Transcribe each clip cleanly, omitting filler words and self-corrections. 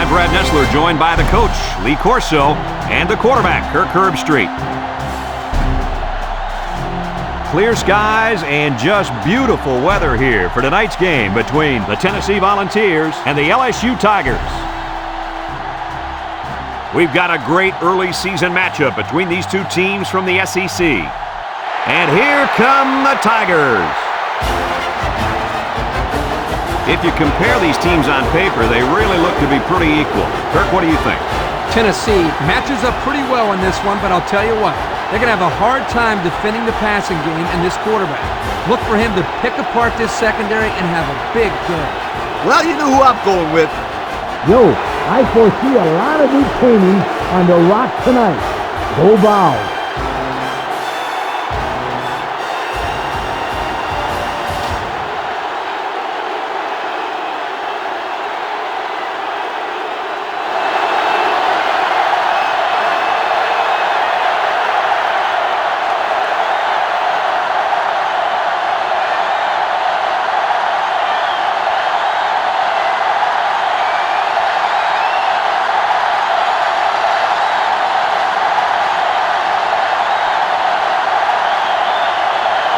I'm Brad Nessler, joined by the coach, Lee Corso, and the quarterback, Kirk Herbstreit. Clear skies and just beautiful weather here for tonight's game between the Tennessee Volunteers and the LSU Tigers. We've got a great early season matchup between these two teams from the SEC. And here come the Tigers. If you compare these teams on paper, they really look to be pretty equal. Kirk, what do you think? Tennessee matches up pretty well in this one, but I'll tell you what, they're going to have a hard time defending the passing game and this quarterback. Look for him to pick apart this secondary and have a big day. Well, you know who I'm going with. Yo, I foresee a lot of good training on the rock tonight. Go Vols.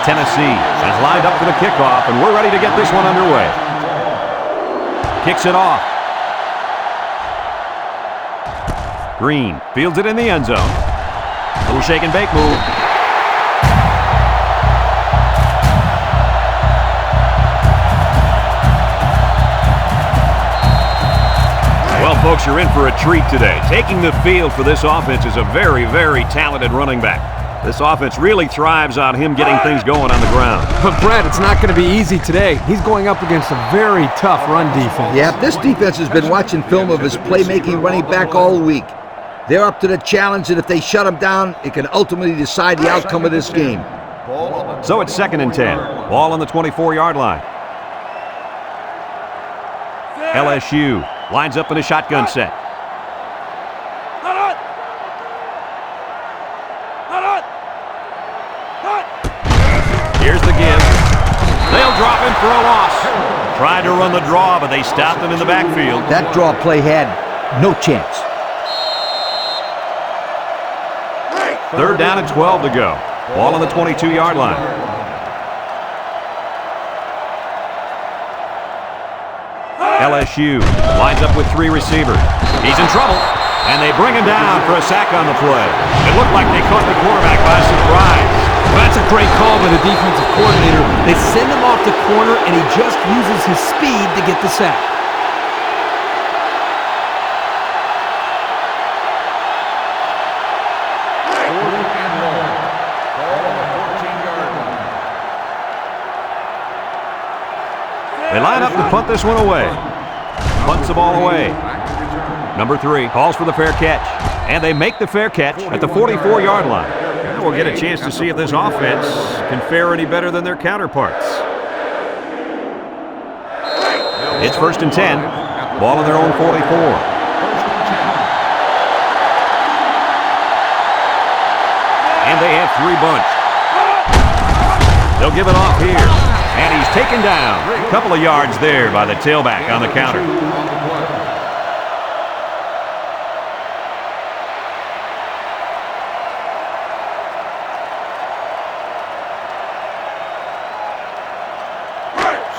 Tennessee is lined up for the kickoff, and we're ready to get this one underway. Kicks it off. Green fields it in the end zone. Little shake and bake move. Well, folks, you're in for a treat today. Taking the field for this offense is a very, very talented running back. This offense really thrives on him getting things going on the ground. But, Brad, it's not going to be easy today. He's going up against a very tough run defense. Yeah, this defense has been watching film of his playmaking running back all week. They're up to the challenge, and if they shut him down, it can ultimately decide the outcome of this game. So it's 2nd and 10. Ball on the 24-yard line. LSU lines up in a shotgun set. Here's the give. They'll drop him for a loss. Tried to run the draw, but they stopped him in the backfield. That draw play had no chance. 3rd down and 12 to go. Ball on the 22-yard line. LSU lines up with 3 receivers. He's in trouble, and they bring him down for a sack on the play. It looked like they caught the quarterback by surprise. That's a great call by the defensive coordinator. They send him off the corner, and he just uses his speed to get the sack. They line up to punt this one away. Punts the ball away. Number 3 calls for the fair catch. And they make the fair catch at the 44-yard line. And we'll get a chance to see if this offense can fare any better than their counterparts. It's 1st and 10. Ball on their own 44. And they have 3 bunched. They'll give it off here. And he's taken down. A couple of yards there by the tailback on the counter.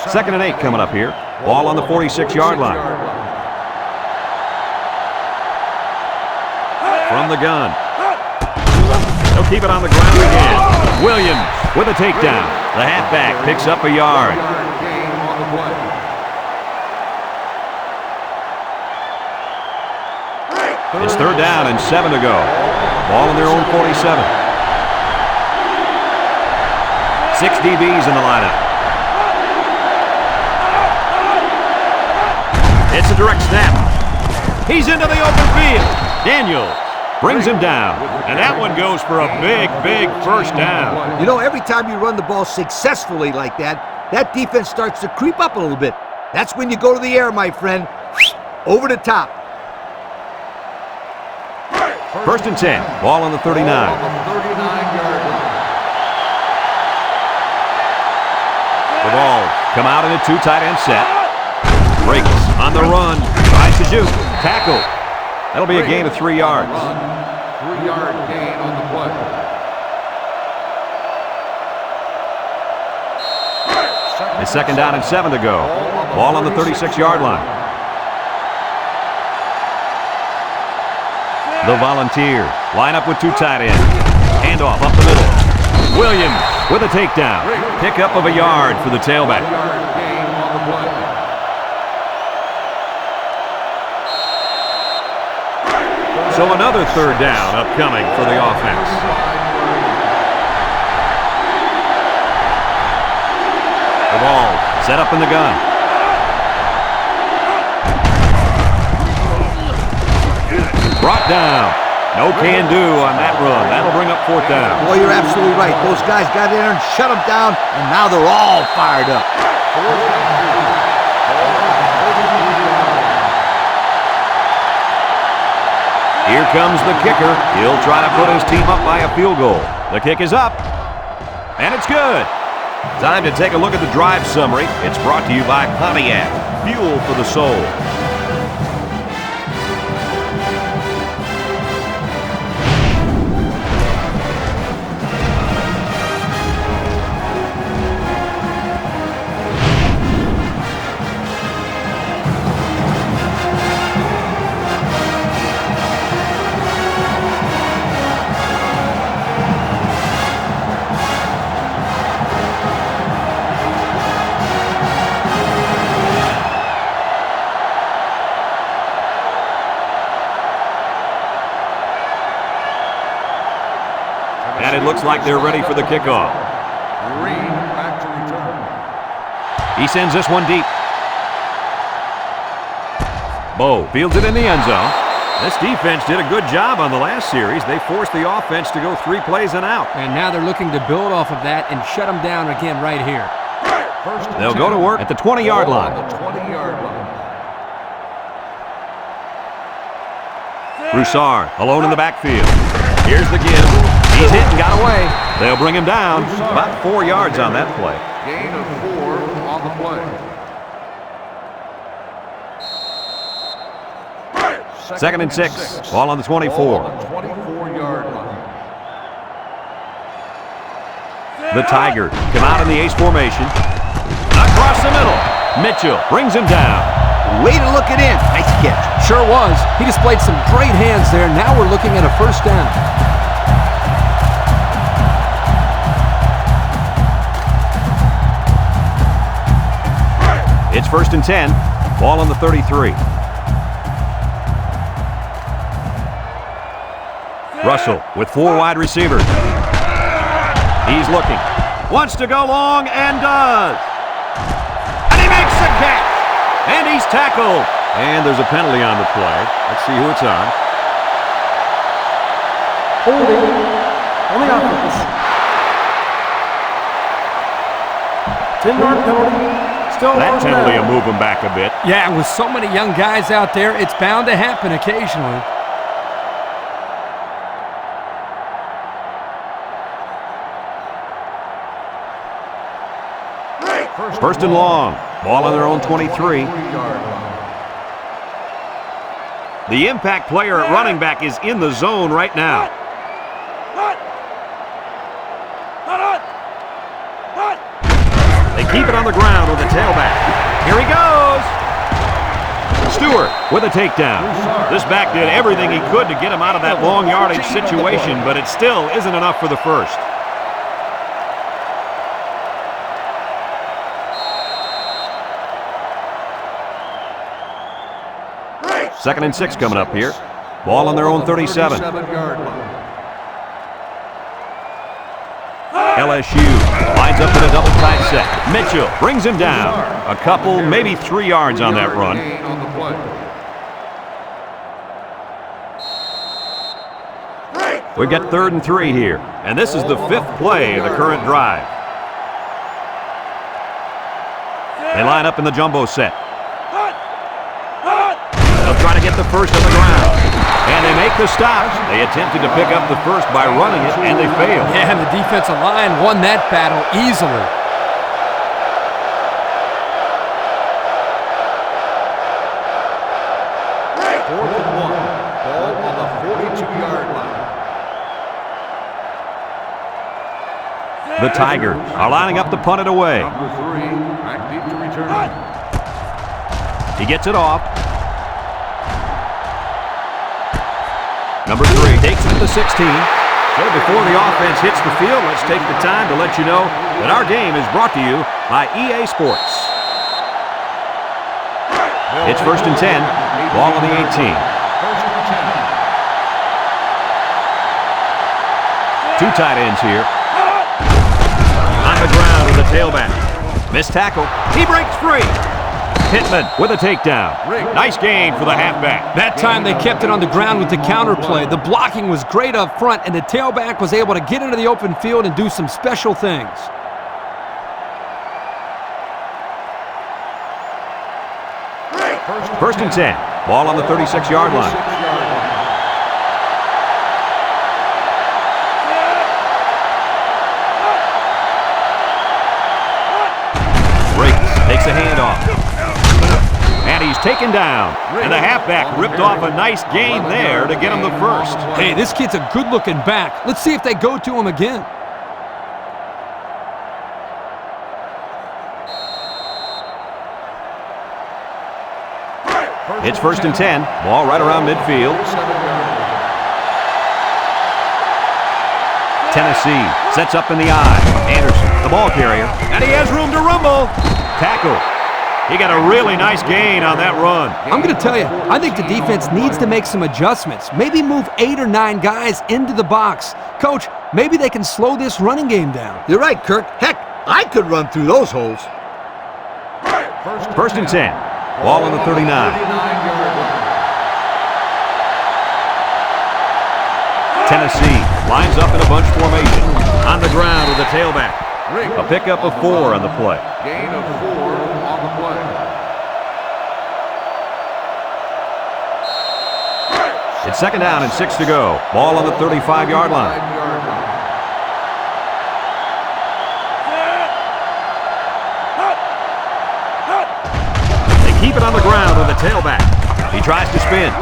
Second and 8 coming up here. Ball on the 46-yard line. From the gun. They'll keep it on the ground again. Williams with a takedown. The halfback picks up a yard. It's 3rd down and 7 to go. Ball on their own 47. 6 DBs in the lineup. It's a direct snap. He's into the open field. Daniels brings him down. And that one goes for a big, big first down. You know, every time you run the ball successfully like that, that defense starts to creep up a little bit. That's when you go to the air, my friend. Over the top. 1st and 10. Ball on the 39. The Vols come out in a 2 tight end set. Breaks on the run. Tries to shoot. Tackle. That'll be a gain of 3 yards. 3-yard gain on the play. It's 2nd down and 7 to go. Ball on the 36-yard line. The Volunteers line up with 2 tight ends. Handoff up the middle. Williams with a takedown. Pickup of a yard for the tailback. 1-yard gain on the play. So another 3rd down upcoming for the offense. The ball set up in the gun. Brought down. No can-do on that run. That'll bring up 4th down. Boy, you're absolutely right. Those guys got in there and shut them down, and now they're all fired up. Here comes the kicker. He'll try to put his team up by a field goal. The kick is up, and it's good. Time to take a look at the drive summary. It's brought to you by Pontiac, fuel for the soul. And it looks like they're ready for the kickoff. Green back to return. He sends this one deep. Bo fields it in the end zone. This defense did a good job on the last series. They forced the offense to go 3 plays and out. And now they're looking to build off of that and shut them down again right here. They'll go to work at the 20-yard line. The 20-yard line. Broussard alone in the backfield. Here's the give. He's hit and got away. They'll bring him down. About 4 yards on that play. Gain of 4 on the play. 2nd and 6. Ball on the 24. Ball on the 24-yard line. The Tigers come out in the ace formation. Across the middle. Mitchell brings him down. Way to look it in. Nice catch. Sure was. He displayed some great hands there. Now we're looking at a 1st down. It's 1st and 10. Ball on the 33. Russell with 4 wide receivers. He's looking. Wants to go long and does. And he makes the catch. And he's tackled. And there's a penalty on the play. Let's see who it's on. Holding on the offense. 10-yard penalty. Still That penalty will move him back a bit. Yeah, with so many young guys out there, it's bound to happen occasionally. First and long. Ball on their own 23. The impact player at running back is in the zone right now. They keep it on the ground with the tailback. Here he goes. Stewart with a takedown. This back did everything he could to get him out of that long yardage situation, but it still isn't enough for the first. Second and 6 coming up here. Ball on their own 37. LSU lines up in a double tight set. Mitchell brings him down. A couple, maybe 3 yards on that run. We've got 3rd and 3 here. And this is the 5th play of the current drive. They line up in the jumbo set. They'll try to get the first on the ground. And they make the stop. They attempted to pick up the first by running it, and they failed. Yeah, and the defensive line won that battle easily. The Tigers are lining up to punt it away. Number 3, back deep to return. He gets it off. Number 3 takes it to the 16. So before the offense hits the field, let's take the time to let you know that our game is brought to you by EA Sports. It's 1st and 10, ball on the 18. 1st and 10. Two tight ends here. On the ground with the tailback. Missed tackle. He breaks free. Pittman with a takedown. Nice gain for the halfback. That time they kept it on the ground with the counter play. The blocking was great up front, and the tailback was able to get into the open field and do some special things. First and 10. Ball on the 36-yard line. Breaks. Takes a handoff. And he's taken down. And the halfback ripped off a nice gain there to get him the first. Hey, this kid's a good-looking back. Let's see if they go to him again. It's 1st and 10. Ball right around midfield. Tennessee sets up in the eye. Anderson, the ball carrier. And he has room to rumble. Tackle. He got a really nice gain on that run. I'm going to tell you, I think the defense needs to make some adjustments. Maybe move 8 or 9 guys into the box. Coach, maybe they can slow this running game down. You're right, Kirk. Heck, I could run through those holes. 1st and 10. Ball on the 39. Tennessee lines up in a bunch formation. On the ground with the tailback. A pickup of 4 on the play. Gain of 4 on the play. It's 2nd down and 6 to go. Ball on the 35-yard line. They keep it on the ground with the tailback. He tries to spin.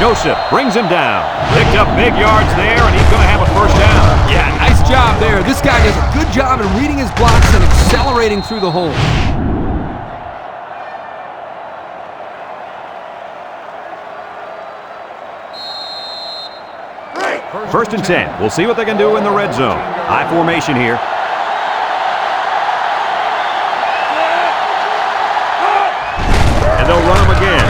Joseph brings him down. Picked up big yards there, and he's going to have a first down. Yeah, nice job there. This guy does a good job in reading his blocks and accelerating through the hole. First and 10. We'll see what they can do in the red zone. High formation here. And they'll run him again.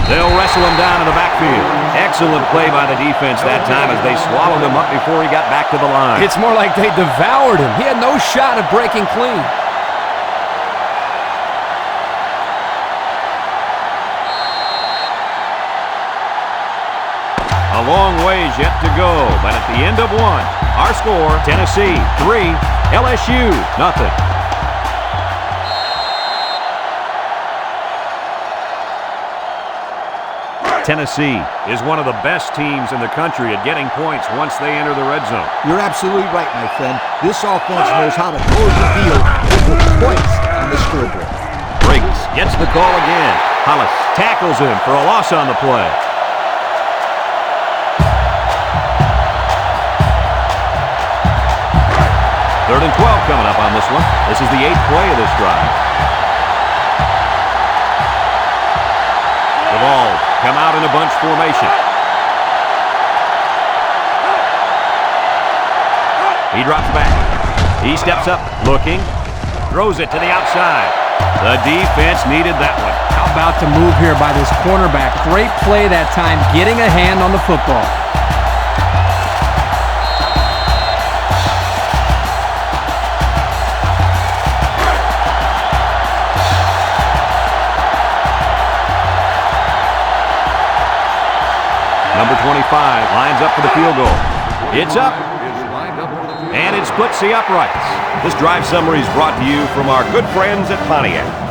They'll wrestle him down in the backfield. Excellent play by the defense that time as they swallowed him up before he got back to the line. It's more like they devoured him. He had no shot at breaking clean. A long ways yet to go, but at the end of one, our score, Tennessee 3, LSU 0. Tennessee is one of the best teams in the country at getting points once they enter the red zone. You're absolutely right, my friend. This offense knows how to close the field with points on the scoreboard. Briggs gets the call again. Hollis tackles him for a loss on the play. Third and 12 coming up on this one. This is the 8th play of this drive. The ball come out in a bunch formation. He drops back. He steps up, looking, throws it to the outside. The defense needed that one. How about the move here by this cornerback? Great play that time, getting a hand on the football. Number 25 lines up for the field goal. It's up, and it splits the uprights. This drive summary is brought to you from our good friends at Pontiac.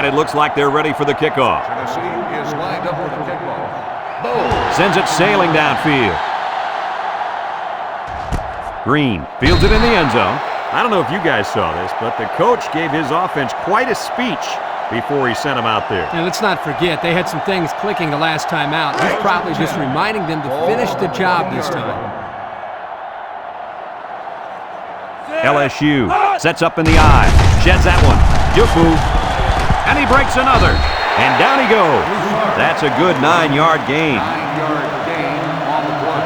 And it looks like they're ready for the kickoff. Tennessee is lined up for the kickoff. Bowl. Sends it sailing downfield. Green fields it in the end zone. I don't know if you guys saw this, but the coach gave his offense quite a speech before he sent them out there. And let's not forget, they had some things clicking the last time out. He's probably just reminding them to finish the job this time. LSU sets up in the eye. Sheds that one. Jufu. And he breaks another. And down he goes. That's a good 9-yard gain. 9-yard gain on the play.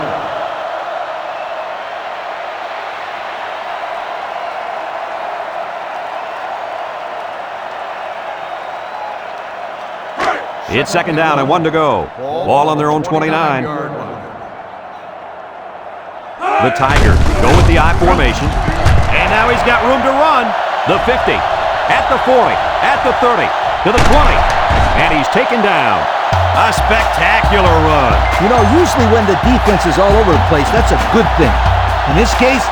It's second down and 1 to go. Ball on their own 29. The Tigers go with the I formation. And now he's got room to run. The 50, at the 40, at the 30, to the 20. And he's taken down. A spectacular run. You know, usually when the defense is all over the place, that's a good thing. In this case,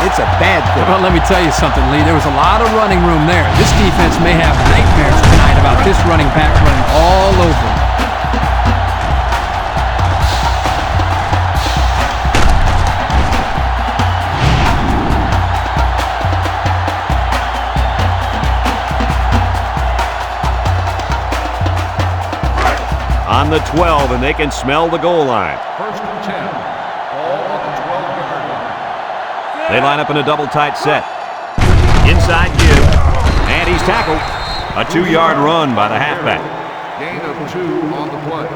it's a bad thing. Well, let me tell you something, Lee. There was a lot of running room there. This defense may have nightmares tonight about this running back running all over them. On the 12, and they can smell the goal line. First and 10. Ball on the 12-yard line. They line up in a double tight set. Inside give. And he's tackled. A 2-yard run by the halfback. Gain of 2 on the play.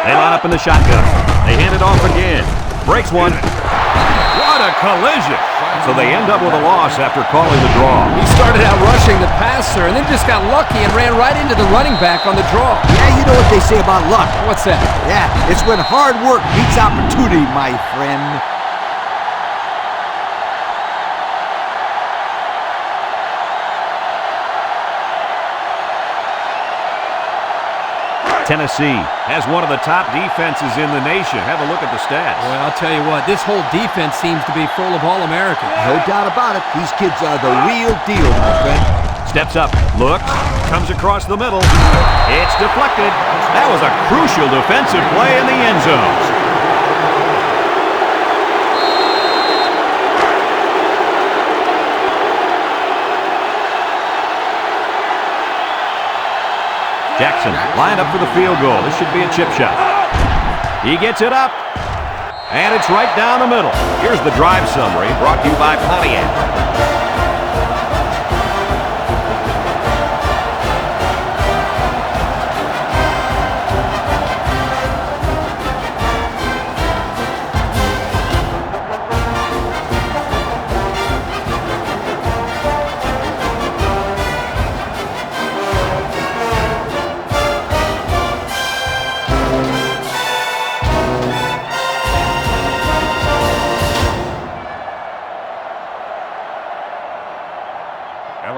They line up in the shotgun. They hand it off again. Breaks one. What a collision. So they end up with a loss after calling the draw. He started out rushing the passer and then just got lucky and ran right into the running back on the draw. Yeah, you know what they say about luck. What's that? Yeah, it's when hard work meets opportunity, my friend. Tennessee has one of the top defenses in the nation. Have a look at the stats. Well, I'll tell you what, this whole defense seems to be full of All-Americans. No doubt about it. These kids are the real deal, my friend. Steps up, looks, comes across the middle. It's deflected. That was a crucial defensive play in the end zone. Jackson lined up for the field goal. This should be a chip shot. He gets it up, and it's right down the middle. Here's the drive summary brought to you by Pontiac.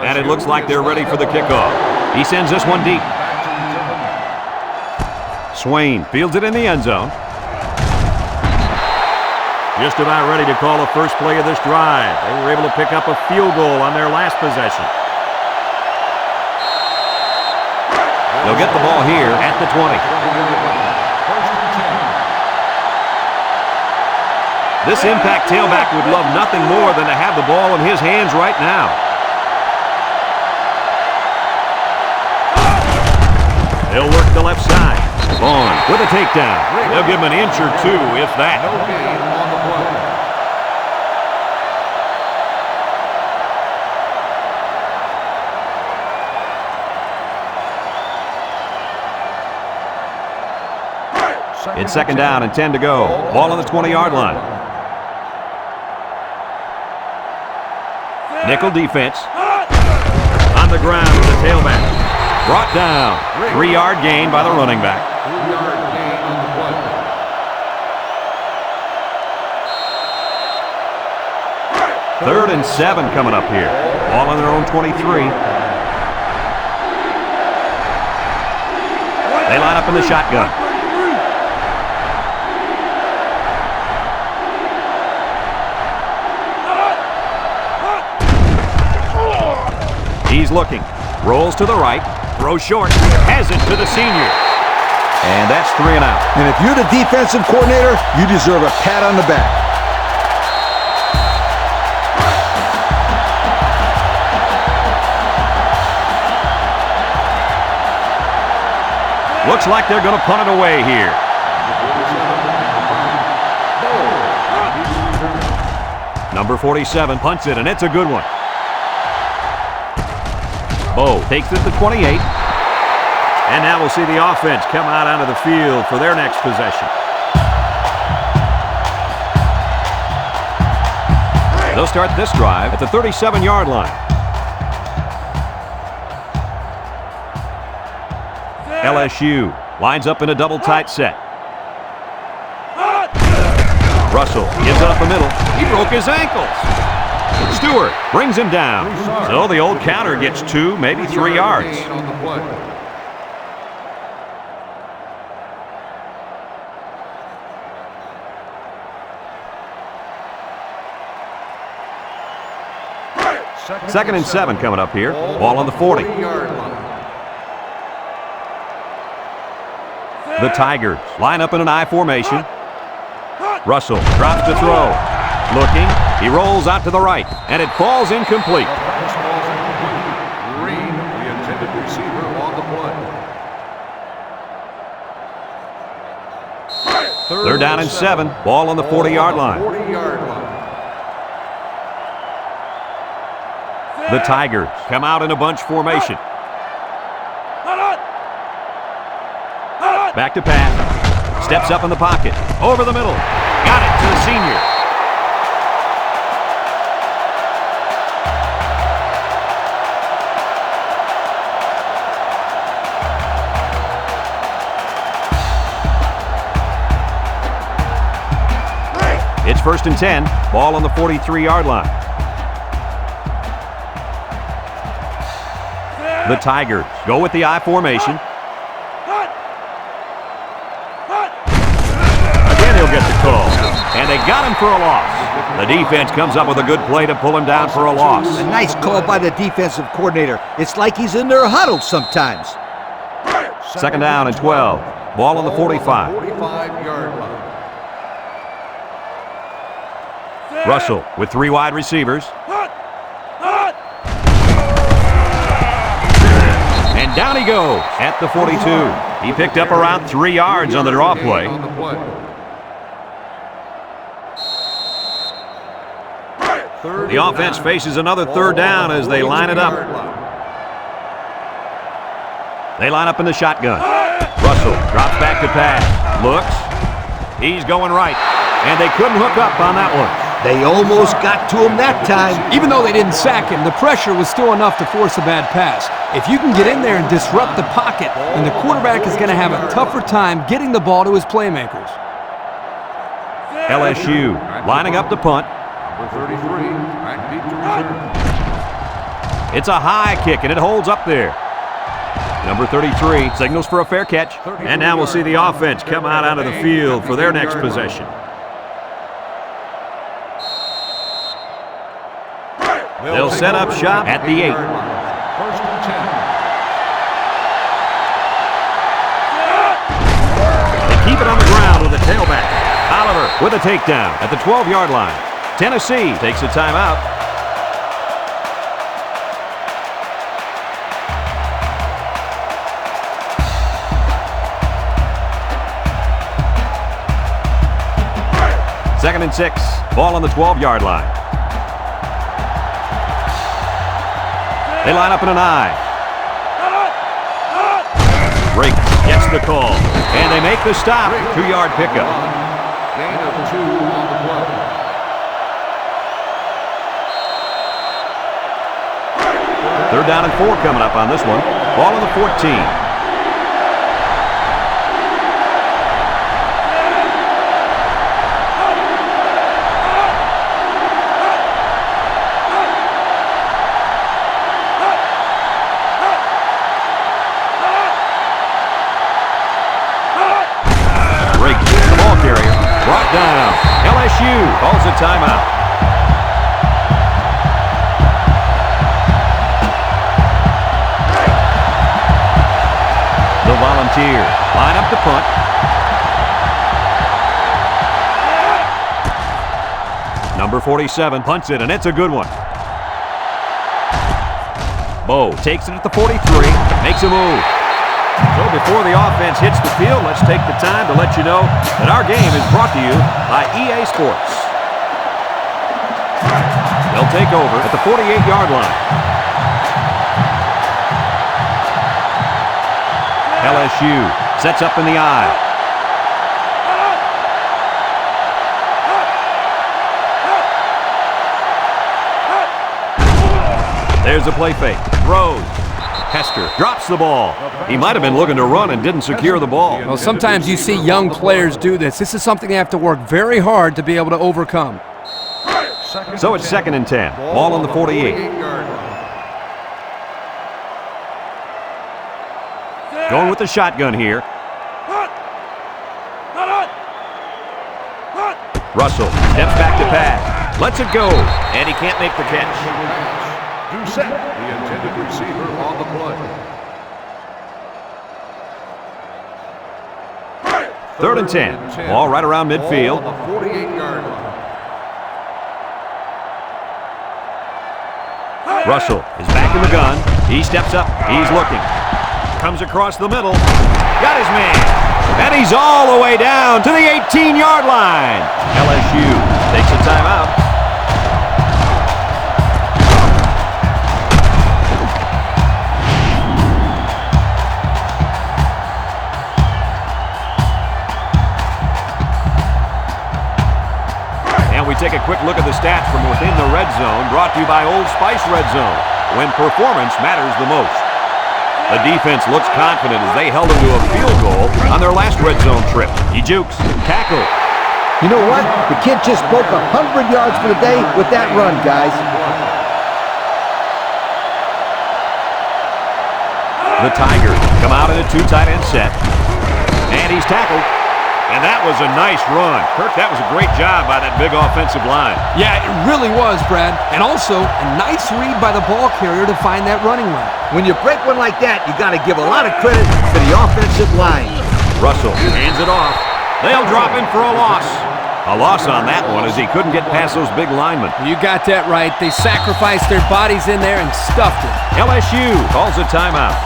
And it looks like they're ready for the kickoff. He sends this one deep. Swain fields it in the end zone. Just about ready to call the first play of this drive. They were able to pick up a field goal on their last possession. They'll get the ball here at the 20. This impact tailback would love nothing more than to have the ball in his hands right now. They'll work the left side. Vaughn with a takedown. They'll give him an inch or two, if that. No gain on the play. It's second down and 10 to go. Ball on the 20-yard line. Nickel defense. On the ground with the tailback. Brought down. 3-yard gain by the running back. 3-yard gain on the play. 3rd and 7 coming up here. Ball on their own 23. They line up in the shotgun. He's looking. Rolls to the right. Throws short. Has it to the senior. And that's 3 and out. And if you're the defensive coordinator, you deserve a pat on the back. Looks like they're going to punt it away here. Number 47 punts it, and it's a good one. Bo takes it to 28. And now we'll see the offense come out onto the field for their next possession. They'll start this drive at the 37-yard line. LSU lines up in a double tight set. Russell gives it up the middle. He broke his ankles. Stewart brings him down. So the old counter gets 2, maybe 3 yards. Second and 7 coming up here. Ball on the 40. The Tigers line up in an I formation. Russell drops to throw. Looking. He rolls out to the right. And it falls incomplete. Green, the intended receiver on the play. They're down in 7. Ball on the 40-yard line. The Tigers come out in a bunch formation. Back to pass. Steps up in the pocket. Over the middle. Got it to the senior. It's first and 10. Ball on the 43-yard line. The Tigers go with the I formation. Again, he'll get the call. And they got him for a loss. The defense comes up with a good play to pull him down for a loss. A nice call by the defensive coordinator. It's like he's in their huddle sometimes. Second down and 12. Ball on the 45. 45-yard line. Russell with 3 wide receivers. And down he goes at the 42. He picked up around 3 yards on the draw play. The offense faces another third down as they line it up. They line up in the shotgun. Russell drops back to pass. Looks. He's going right. And they couldn't hook up on that one. They almost got to him that time. Even though they didn't sack him, the pressure was still enough to force a bad pass. If you can get in there and disrupt the pocket, then the quarterback is going to have a tougher time getting the ball to his playmakers. LSU lining up to punt. Number 33, back deep to return. It's a high kick, and it holds up there. Number 33 signals for a fair catch. And now we'll see the offense come out onto the field for their next possession. They'll set up shop at the 8. First and 10. They keep it on the ground with a tailback. Oliver with a takedown at the 12-yard line. Tennessee takes a timeout. Second and 6. Ball on the 12-yard line. They line up in an I. Drake gets the call. And they make the stop. 2-yard pickup. Gain of 2 on the play. Third down and 4 coming up on this one. Ball on the 14. Volunteers line up to punt. Number 47 punts it, and it's a good one. Bo takes it at the 43, makes a move. So before the offense hits the field, let's take the time to let you know that our game is brought to you by EA Sports. They'll take over at the 48-yard line. LSU sets up in the I. There's a play fake. Throws. Hester drops the ball. He might have been looking to run and didn't secure the ball. Well, sometimes you see young players do this. This is something they have to work very hard to be able to overcome. So it's 2nd and 10. Ball on the 48. Going with the shotgun here. Russell steps back to pass. Lets it go. And he can't make the catch. Doucette, the intended receiver on the play. 3rd and 10. Ball right around midfield. Ball on the 48-yard line. Russell is back in the gun. He steps up. He's looking. Comes across the middle. Got his man. And he's all the way down to the 18-yard line. LSU takes a timeout. We take a quick look at the stats from within the red zone, brought to you by Old Spice Red Zone, when performance matters the most. The defense looks confident as they held him to a field goal on their last red zone trip. He jukes, tackle. You know what? The kid just broke 100 yards for the day with that run, guys. The Tigers come out in a 2 tight end set. And he's tackled. And that was a nice run. Kirk, that was a great job by that big offensive line. Yeah, it really was, Brad. And also, a nice read by the ball carrier to find that running lane. When you break one like that, you got to give a lot of credit to the offensive line. Russell hands it off. They'll drop him for a loss. A loss on that one as he couldn't get past those big linemen. You got that right. They sacrificed their bodies in there and stuffed it. LSU calls a timeout.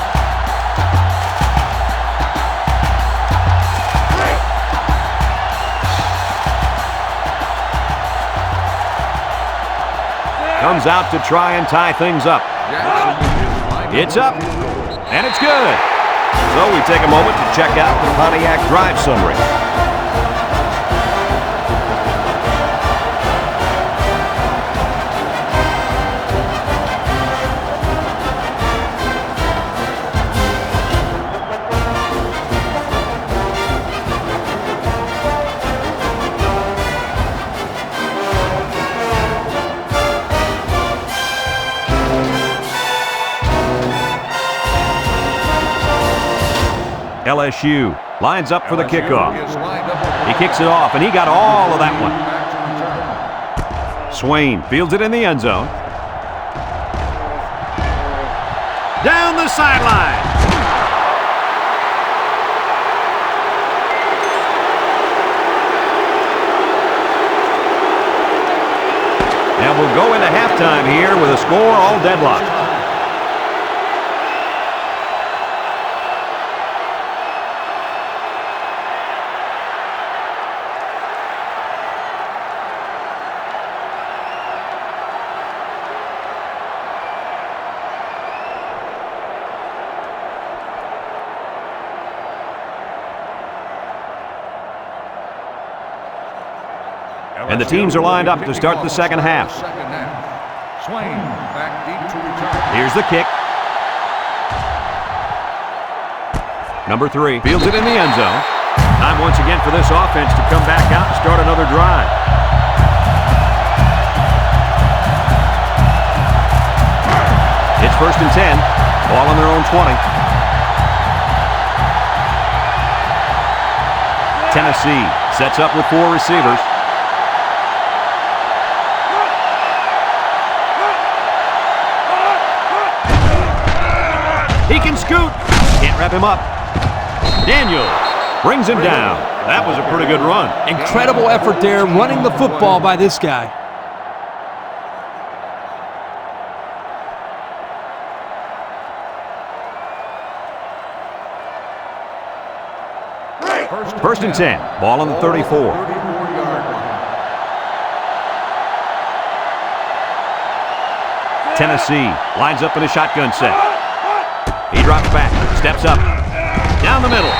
Comes out to try and tie things up. It's up, and it's good. So we take a moment to check out the Pontiac drive summary. LSU lines up for the kickoff. He kicks it off, and he got all of that one. Swain fields it in the end zone. Down the sideline. And we'll go into halftime here with a score all deadlocked. And the teams are lined up to start the second half. Swain back deep to return. Here's the kick. Number 3 fields it in the end zone. Time once again for this offense to come back out and start another drive. It's 1st and 10. Ball on their own 20. Tennessee sets up with 4 receivers. He can scoot. Can't wrap him up. Daniels brings him down. That was a pretty good run. Incredible effort there running the football by this guy. First and 10. Ball on the 34. Tennessee lines up in a shotgun set. He drops back, steps up, down the middle.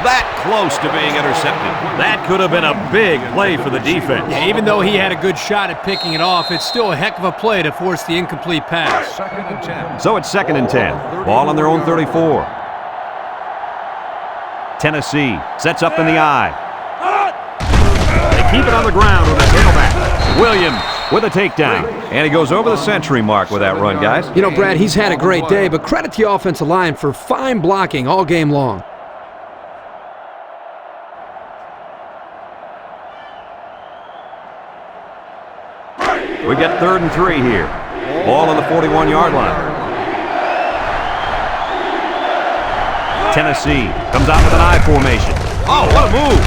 That close to being intercepted. That could have been a big play for the defense. Yeah, even though he had a good shot at picking it off, it's still a heck of a play to force the incomplete pass. Second and 10. So it's second and 10. Ball on their own 34. Tennessee sets up in the eye. They keep it on the ground with a tailback. Williams with a takedown. And he goes over the century mark with that run, guys. You know, Brad, he's had a great day, but credit to the offensive line for fine blocking all game long. We get 3rd and 3 here. Ball on the 41-yard line. Tennessee comes out with an I formation. Oh, what a move.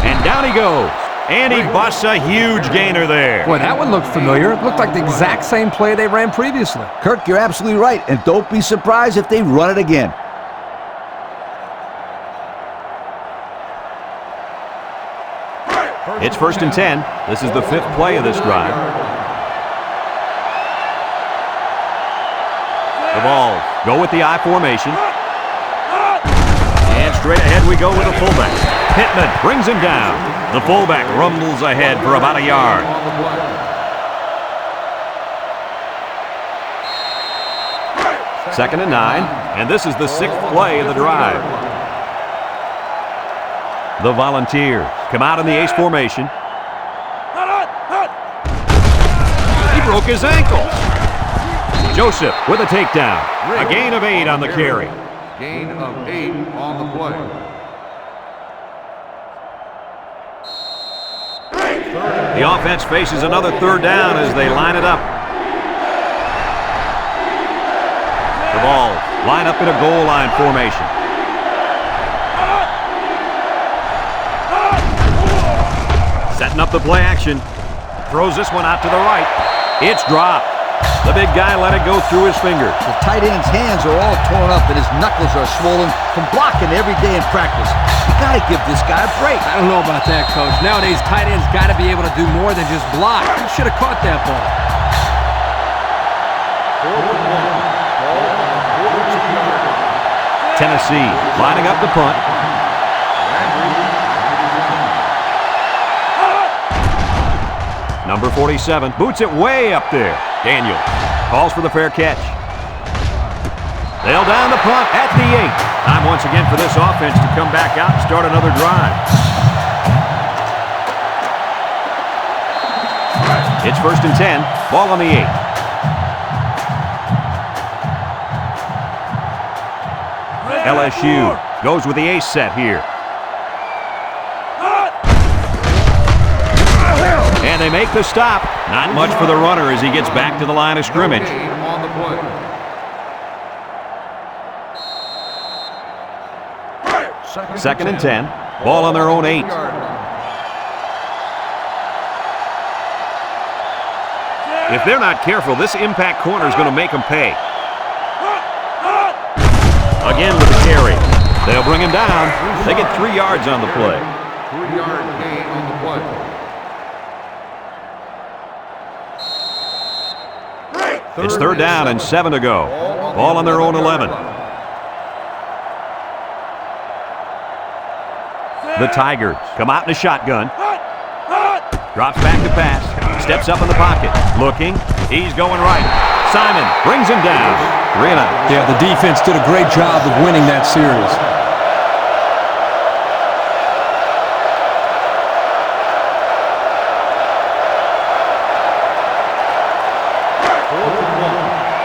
And down he goes. And he busts a huge gainer there. Boy, that one looked familiar. It looked like the exact same play they ran previously. Kirk, you're absolutely right, and don't be surprised if they run it again. It's 1st and 10. This is the 5th play of this drive. The Vols go with the I formation. And straight ahead we go with a fullback. Pittman brings him down. The fullback rumbles ahead for about a yard. Second and 9, and this is the 6th play of the drive. The Volunteers come out in the ace formation. He broke his ankle. Joseph with a takedown. A gain of 8 on the carry. Gain of 8 on the play. The offense faces another 3rd down as they line it up. The Vols line up in a goal line formation. Setting up the play action. Throws this one out to the right. It's dropped. The big guy let it go through his fingers. The tight end's hands are all torn up and his knuckles are swollen from blocking every day in practice. You gotta give this guy a break. I don't know about that, Coach. Nowadays, tight ends got to be able to do more than just block. He should have caught that ball. Tennessee lining up the punt. Number 47 boots it way up there. Daniels calls for the fair catch. They'll down the punt at the 8. Time once again for this offense to come back out and start another drive. It's 1st and 10. Ball on the 8. LSU goes with the ace set here. And they make the stop. Not much for the runner as he gets back to the line of scrimmage. On the play. Second and 10. Ball on their own 8. If they're not careful, this impact corner is going to make them pay. Again with the carry. They'll bring him down. They get 3 yards on the play. 3-yard gain on the play. It's 3rd down and 7 to go. Ball on their own 11. The Tigers come out in a shotgun. Drops back to pass. Steps up in the pocket. Looking. He's going right. Simon brings him down. 3 and out. Yeah, the defense did a great job of winning that series.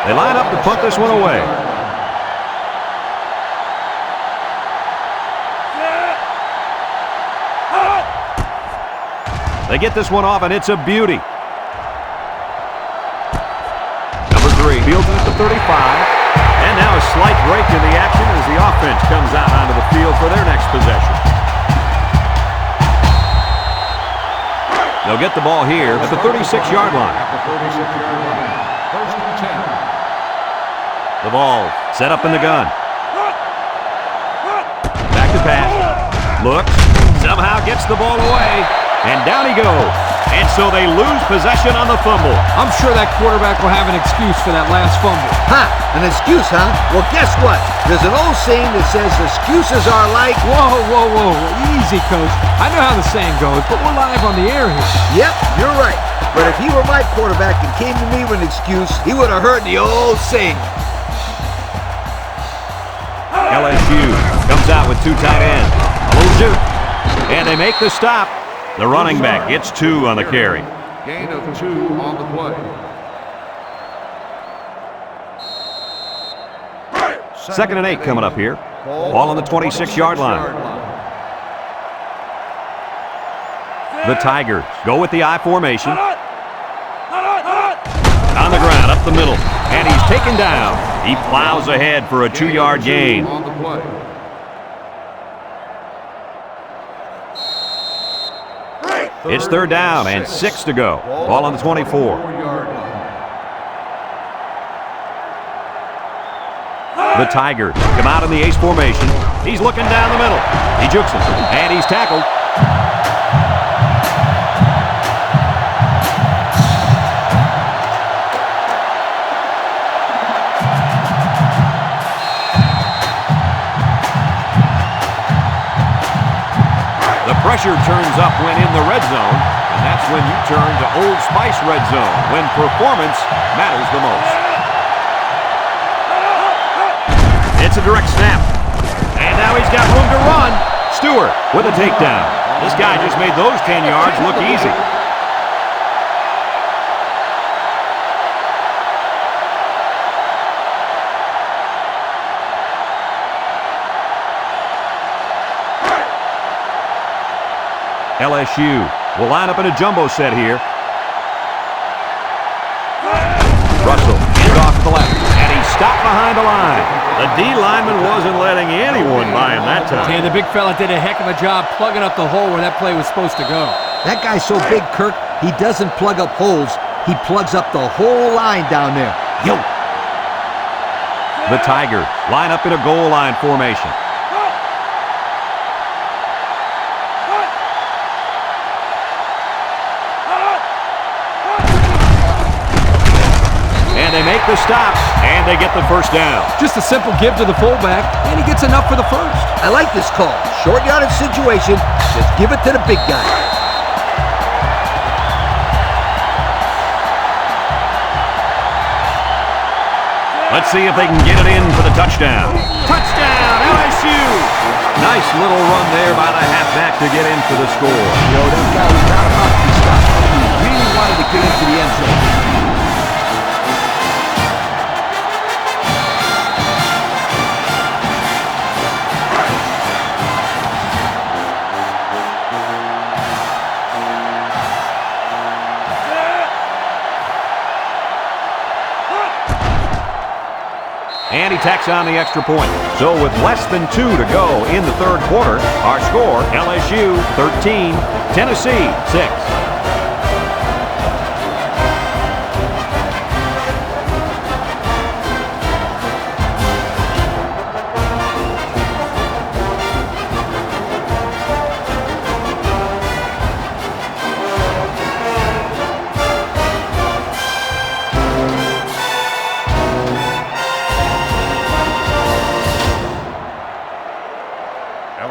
They line up to punt this one away. They get this one off, and it's a beauty. Number 3 fields it at the 35. And now a slight break in the action as the offense comes out onto the field for their next possession. They'll get the ball here at the 36-yard line. At the 36-yard line. First and 10. The ball set up in the gun. Back to pass. Looks. Somehow gets the ball away. And down he goes. And so they lose possession on the fumble. I'm sure that quarterback will have an excuse for that last fumble. Ha! An excuse, huh? Well, guess what? There's an old saying that says excuses are like... Whoa, whoa, whoa. Easy, Coach. I know how the saying goes, but we're live on the air here. Yep, you're right. But if he were my quarterback and came to me with an excuse, he would have heard the old saying. LSU comes out with two tight ends. A little juke. And they make the stop. The running back gets 2 on the carry. Gain of 2 on the play. Second and 8 coming up here. Ball on the 26-yard line. The Tigers go with the I formation. On the ground, up the middle. And he's taken down. He plows ahead for a 2-yard gain. On the play. It's third down and 6 to go. Ball on the 24. 4-yard line. The Tigers come out in the ace formation. He's looking down the middle. He jukes him, and he's tackled. The pressure turns up when in the red zone, and that's when you turn to Old Spice Red Zone, when performance matters the most. It's a direct snap. And now he's got room to run. Stewart with a takedown. This guy just made those 10 yards look easy. LSU will line up in a jumbo set here. Russell hands off to the left, and he's stopped behind the line. The D lineman wasn't letting anyone by him that time. And the big fella did a heck of a job plugging up the hole where that play was supposed to go. That guy's so big, Kirk, he doesn't plug up holes. He plugs up the whole line down there. Yo! The Tigers line up in a goal line formation. And they make the stop, and they get the first down. Just a simple give to the fullback, and he gets enough for the first. I like this call. Short yardage situation. Just give it to the big guy. Let's see if they can get it in for the touchdown. Touchdown, LSU! Nice little run there by the halfback to get in for the score. Yo, that guy was not about to be stopped. He really wanted to get into the end zone. And he tacks on the extra point. So with less than 2 to go in the third quarter, our score, LSU 13, Tennessee 6.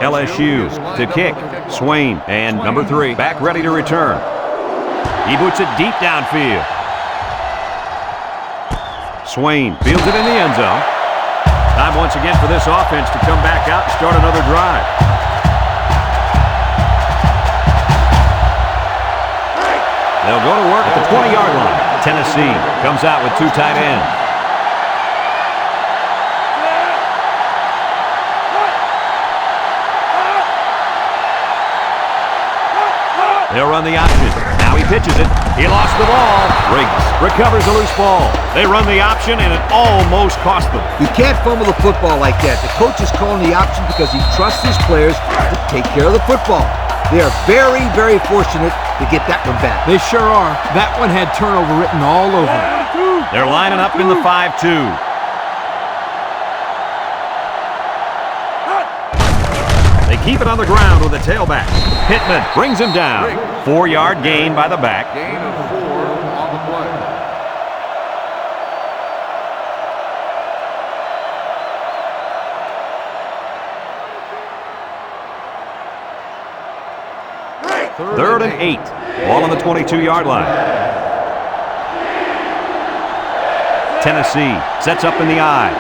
LSU to kick. Swain and number 3 back ready to return. He boots it deep downfield. Swain fields it in the end zone. Time once again for this offense to come back out and start another drive. They'll go to work at the 20-yard line. Tennessee comes out with 2 tight ends. They'll run the option. Now he pitches it. He lost the ball. Riggs recovers a loose ball. They run the option, and it almost cost them. You can't fumble the football like that. The coach is calling the option because he trusts his players to take care of the football. They are very, very fortunate to get that one back. They sure are. That one had turnover written all over it. They're lining up in the 5-2. They keep it on the ground with a tailback. Pittman brings him down. 4-yard gain by the back. Gain of 4 on the play. Third and 8. Ball on the 22-yard line. Tennessee sets up in the I.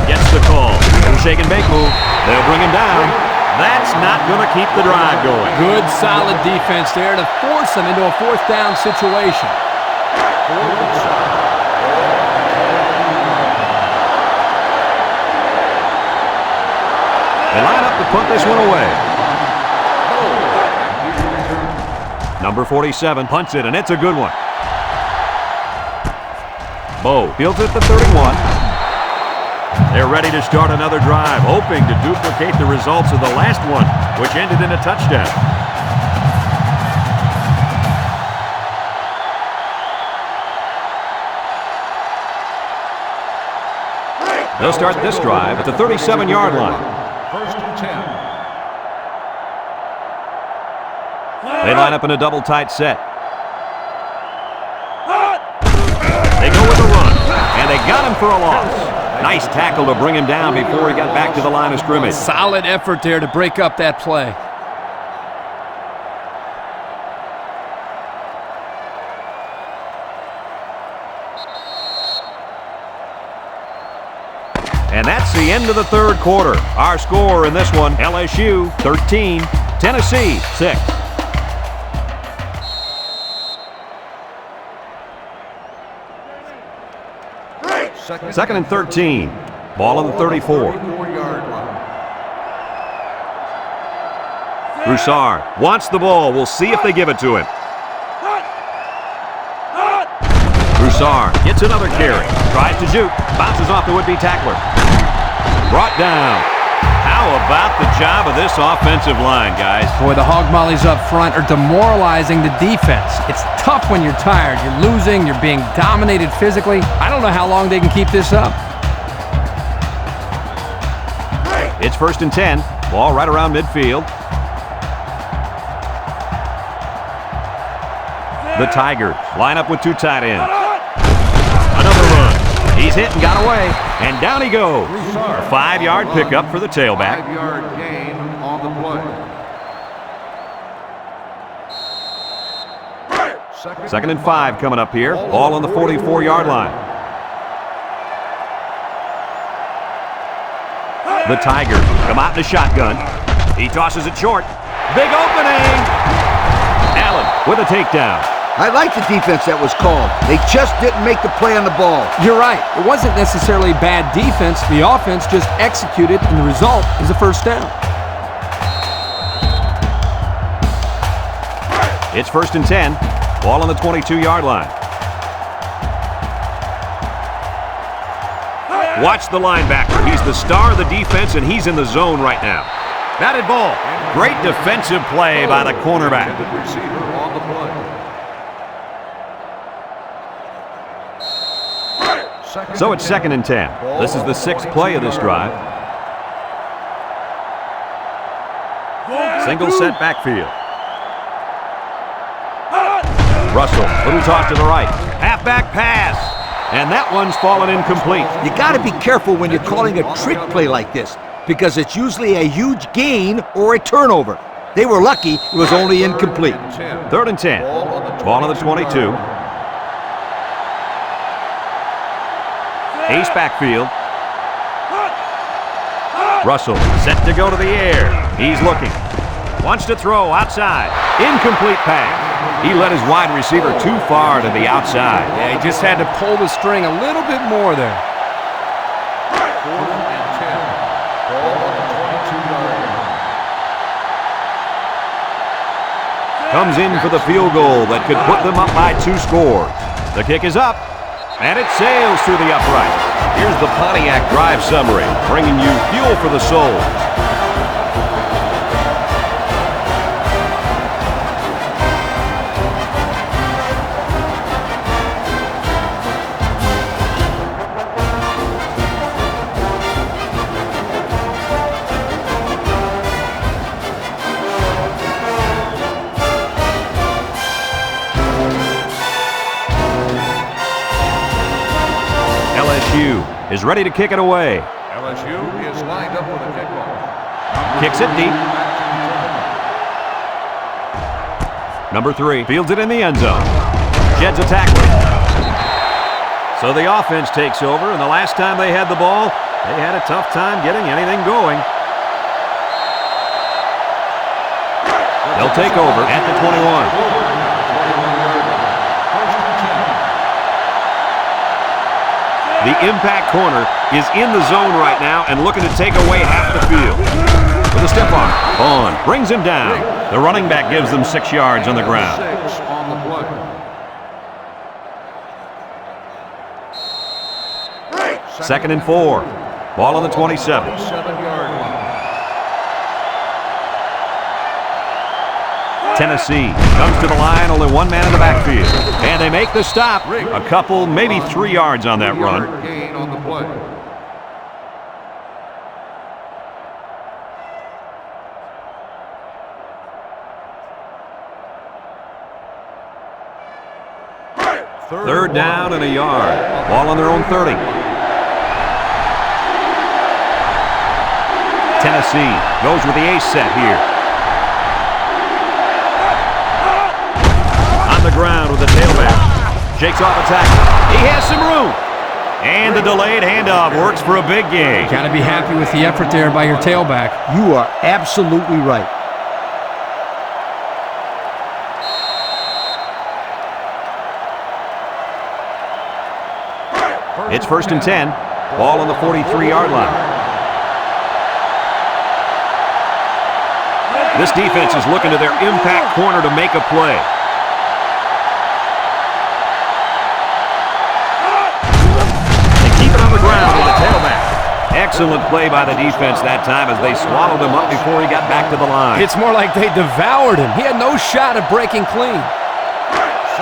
Gets the call. Little shake and bake move. They'll bring him down. That's not going to keep the drive going. Good, solid defense there to force them into a 4th down situation. They line up to punt this one away. Number 47 punts it, and it's a good one. Bo fields it at the 31. They're ready to start another drive, hoping to duplicate the results of the last one, which ended in a touchdown. They'll start this drive at the 37-yard line. First and 10. They line up in a double tight set. They go with a run, and they got him for a loss. Nice tackle to bring him down before he got back to the line of scrimmage. Solid effort there to break up that play. And that's the end of the third quarter. Our score in this one, LSU 13, Tennessee 6. Second and 13. Ball on the 34. 4-yard line. Broussard wants the ball. We'll see if they give it to him. Broussard gets another carry. Tries to juke. Bounces off the would-be tackler. Brought down. How about the job of this offensive line, guys? Boy, the hog mollies up front are demoralizing the defense. It's tough when you're tired. You're losing. You're being dominated physically. I don't know how long they can keep this up. It's first and 10. Ball right around midfield. The Tigers line up with 2 tight ends. Another run. He's hit and got away, and down he goes. A 5-yard pickup for the tailback. 5-yard gain on the play. Second and 5 coming up here. Ball on the 44-yard line. The Tigers come out in a shotgun. He tosses it short. Big opening. Allen with a takedown. I like the defense that was called. They just didn't make the play on the ball. You're right. It wasn't necessarily bad defense. The offense just executed, and the result is a first down. It's first and 10. Ball on the 22-yard line. Watch the linebacker. He's the star of the defense, and he's in the zone right now. Batted ball. Great defensive play by the cornerback. Receiver on the play. So it's second and 10. This is the 6th play of this drive. Single set backfield. Russell, little toss to the right. Halfback pass. And that one's fallen incomplete. You got to be careful when you're calling a trick play like this, because it's usually a huge gain or a turnover. They were lucky it was only incomplete. Third and 10. Ball on the 22. Ace backfield. Russell set to go to the air. He's looking. Wants to throw outside. Incomplete pass. He led his wide receiver too far to the outside. Yeah, he just had to pull the string a little bit more there. 4th and 10. Ball on the 22-yard comes in for the field goal that could put them up by 2 scores. The kick is up, and it sails through the upright. Here's the Pontiac drive summary, bringing you fuel for the soul. LSU is ready to kick it away. LSU is lined up with a kickoff. Kicks it deep. Number 3 fields it in the end zone. Sheds a tackler. So the offense takes over, and the last time they had the ball, they had a tough time getting anything going. They'll take over at the 21. The impact corner is in the zone right now and looking to take away half the field. With a step on, Vaughn brings him down. The running back gives them 6 yards on the ground. 6 on the play. Second and 4. Ball on the 27. 7-yard line. Tennessee comes to the line, only 1 man in the backfield. And they make the stop. A couple, maybe 3 yards on that run. Gain on the play. Third down and a yard. Ball on their own 30. Tennessee goes with the ace set here. On the ground with the tailback. Shakes off a tackle. He has some room. And the delayed handoff works for a big gain. Got to be happy with the effort there by your tailback. You are absolutely right. It's first and 10. Ball on the 43-yard line. This defense is looking to their impact corner to make a play. They keep it on the ground with the tailback. Excellent play by the defense that time as they swallowed him up before he got back to the line. It's more like they devoured him. He had no shot at breaking clean.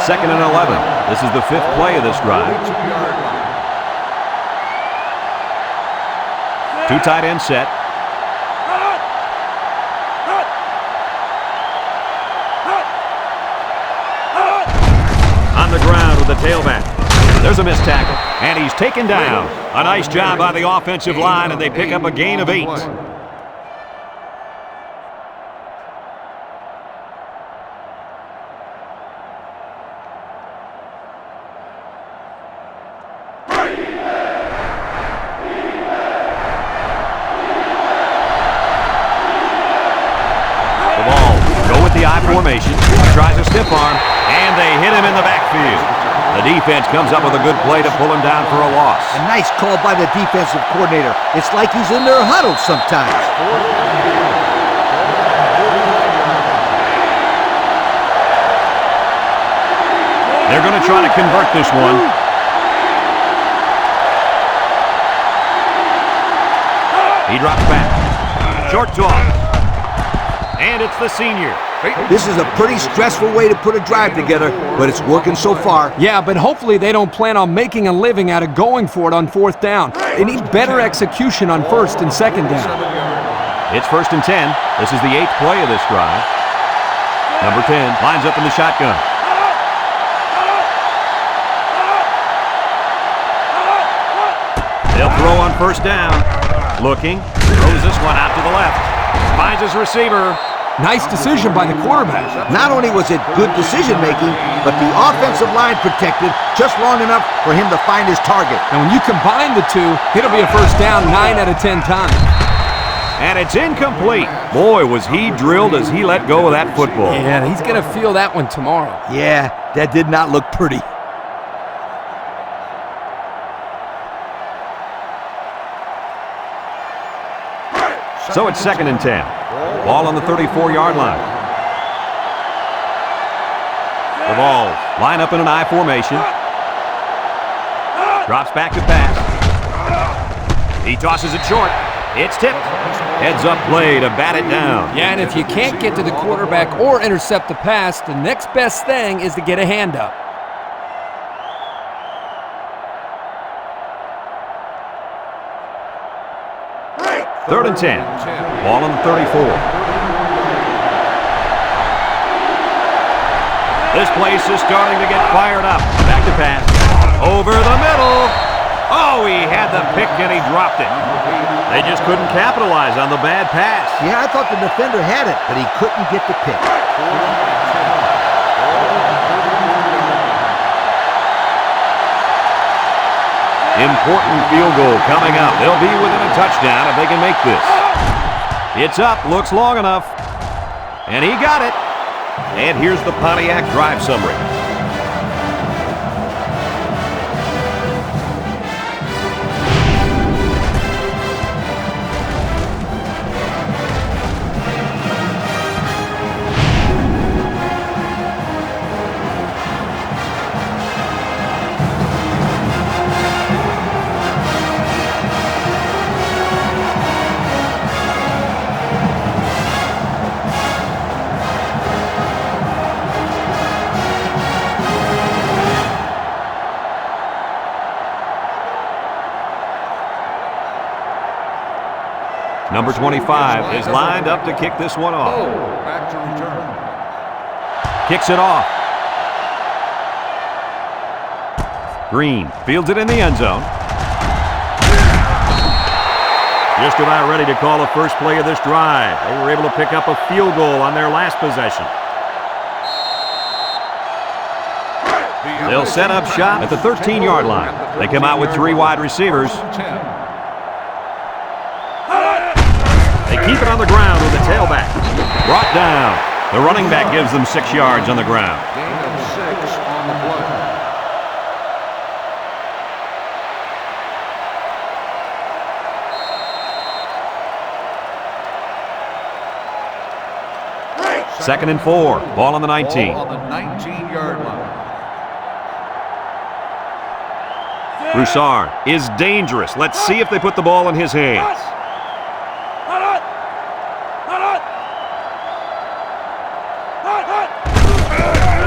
Second and 11. This is the 5th play of this drive. 2-yard line. 2 tight end set. On the ground with the tailback. There's a missed tackle, and he's taken down. A nice job by the offensive line, and they pick up a gain of 8. The ball, go with the I formation, tries a stiff arm, and they hit him in the backfield. The defense comes up with a good play to pull him down for a loss. A nice call by the defensive coordinator. It's like he's in their huddle sometimes. They're going to try to convert this one. He drops back. Short toss. And it's the senior. This is a pretty stressful way to put a drive together, but it's working so far. Yeah, but hopefully they don't plan on making a living out of going for it on 4th down. They need better execution on 1st and 2nd down. It's first and 10. This is the 8th play of this drive. Number 10 lines up in the shotgun. They'll throw on 1st down. Looking. Throws this one out to the left. Finds his receiver. Nice decision by the quarterback. Not only was it good decision-making, but the offensive line protected just long enough for him to find his target. And when you combine the two, it'll be a 1st down 9 out of 10 times. And it's incomplete. Boy, was he drilled as he let go of that football. Yeah, he's going to feel that one tomorrow. Yeah, that did not look pretty. So it's second and 10. Ball on the 34-yard line. The Vols line up in an I formation. Drops back to pass. He tosses it short. It's tipped. Heads up play to bat it down. Yeah, and if you can't get to the quarterback or intercept the pass, the next best thing is to get a hand up. Third and 10. Ball on the 34. This place is starting to get fired up. Back to pass. Over the middle. Oh, he had the pick and he dropped it. They just couldn't capitalize on the bad pass. Yeah, I thought the defender had it, but he couldn't get the pick. Important field goal coming up. They'll be within a touchdown if they can make this. It's up, looks long enough. And he got it. And here's the Pontiac drive summary. Number 25 is lined up to kick this one off. Back to return. Kicks it off. Green fields it in the end zone. Just about ready to call the first play of this drive. They were able to pick up a field goal on their last possession. They'll set up shop at the 13-yard line. They come out with 3 wide receivers. They keep it on the ground with the tailback. Brought down. The running back gives them 6 yards on the ground. Gain of 6 on the play. Second and 4. Ball on the 19. Ball on the 19-yard line. Broussard is dangerous. Let's see if they put the ball in his hands.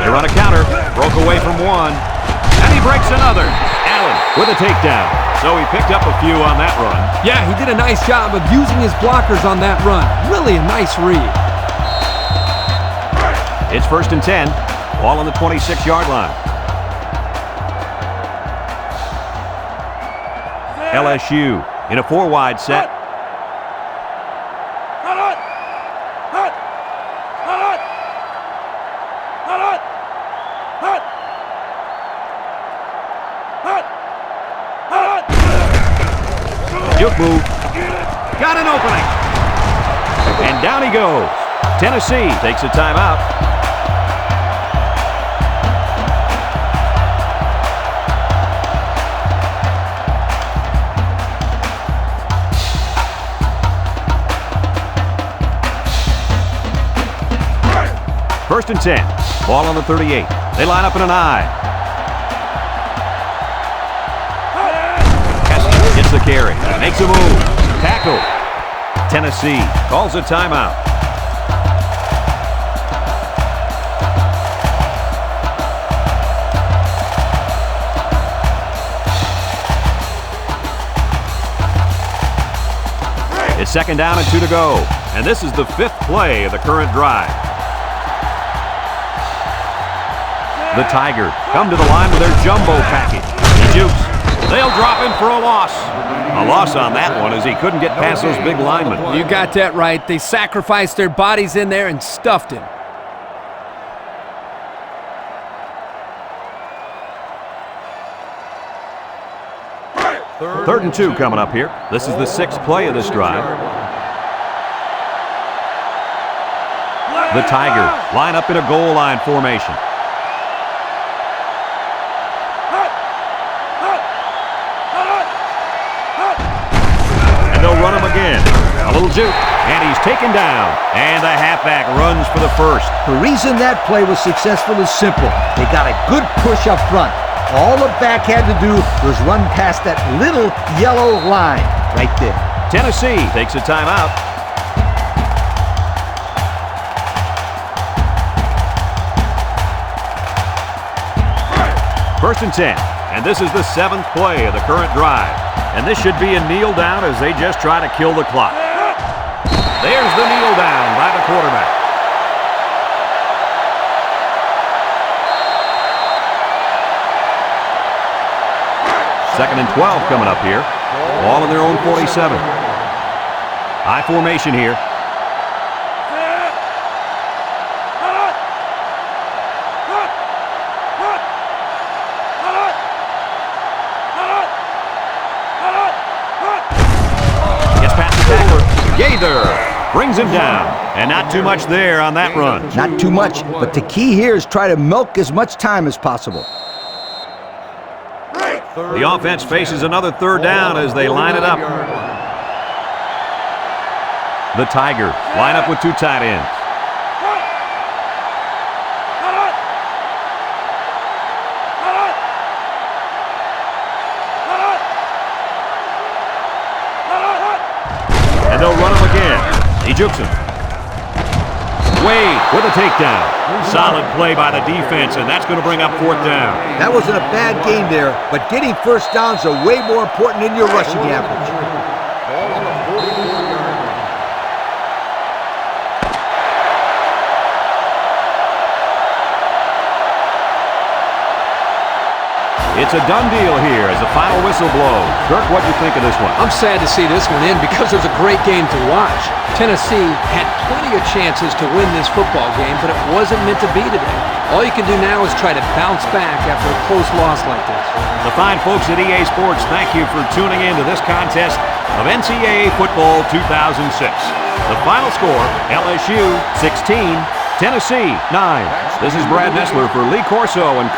They run a counter. Broke away from one. And he breaks another. Allen with a takedown. So he picked up a few on that run. Yeah, he did a nice job of using his blockers on that run. Really a nice read. It's first and 10. Ball on the 26-yard line. LSU in a 4-wide set. Juke move. Got an opening. And down he goes. Tennessee takes a timeout. First and 10. Ball on the 38. They line up in an I. Kessler gets the carry. Makes a move. Tackle. Tennessee calls a timeout. It's second down and 2 to go. And this is the 5th play of the current drive. The Tigers come to the line with their jumbo package. He jukes. They'll drop him for a loss. A loss on that one as he couldn't get past those big linemen. You got that right. They sacrificed their bodies in there and stuffed him. Third and 2 coming up here. This is the 6th play of this drive. The Tigers line up in a goal line formation. And they'll run him again. A little juke, and he's taken down. And the halfback runs for the first. The reason that play was successful is simple. They got a good push up front. All the back had to do was run past that little yellow line right there. Tennessee takes a timeout. First and 10, and this is the 7th play of the current drive. And this should be a kneel down as they just try to kill the clock. There's the kneel down by the quarterback. Second and 12 coming up here. Ball in their own 47. High formation here. Gets past the tackler. Gaither brings him down. And not too much there on that run. Not too much, but the key here is try to milk as much time as possible. The offense faces another third down as they line it up. The Tigers line up with 2 tight ends. And they'll run him again. He jukes him. Wade with a takedown. Solid play by the defense, and that's going to bring up 4th down. That wasn't a bad game there, but getting first downs are way more important than your rushing average. It's a done deal here as the final whistle blows. Kirk, what do you think of this one? I'm sad to see this one end because it was a great game to watch. Tennessee had plenty of chances to win this football game, but it wasn't meant to be today. All you can do now is try to bounce back after a close loss like this. The fine folks at EA Sports, thank you for tuning in to this contest of NCAA Football 2006. The final score, LSU 16, Tennessee 9. This is Brad Nessler for Lee Corso and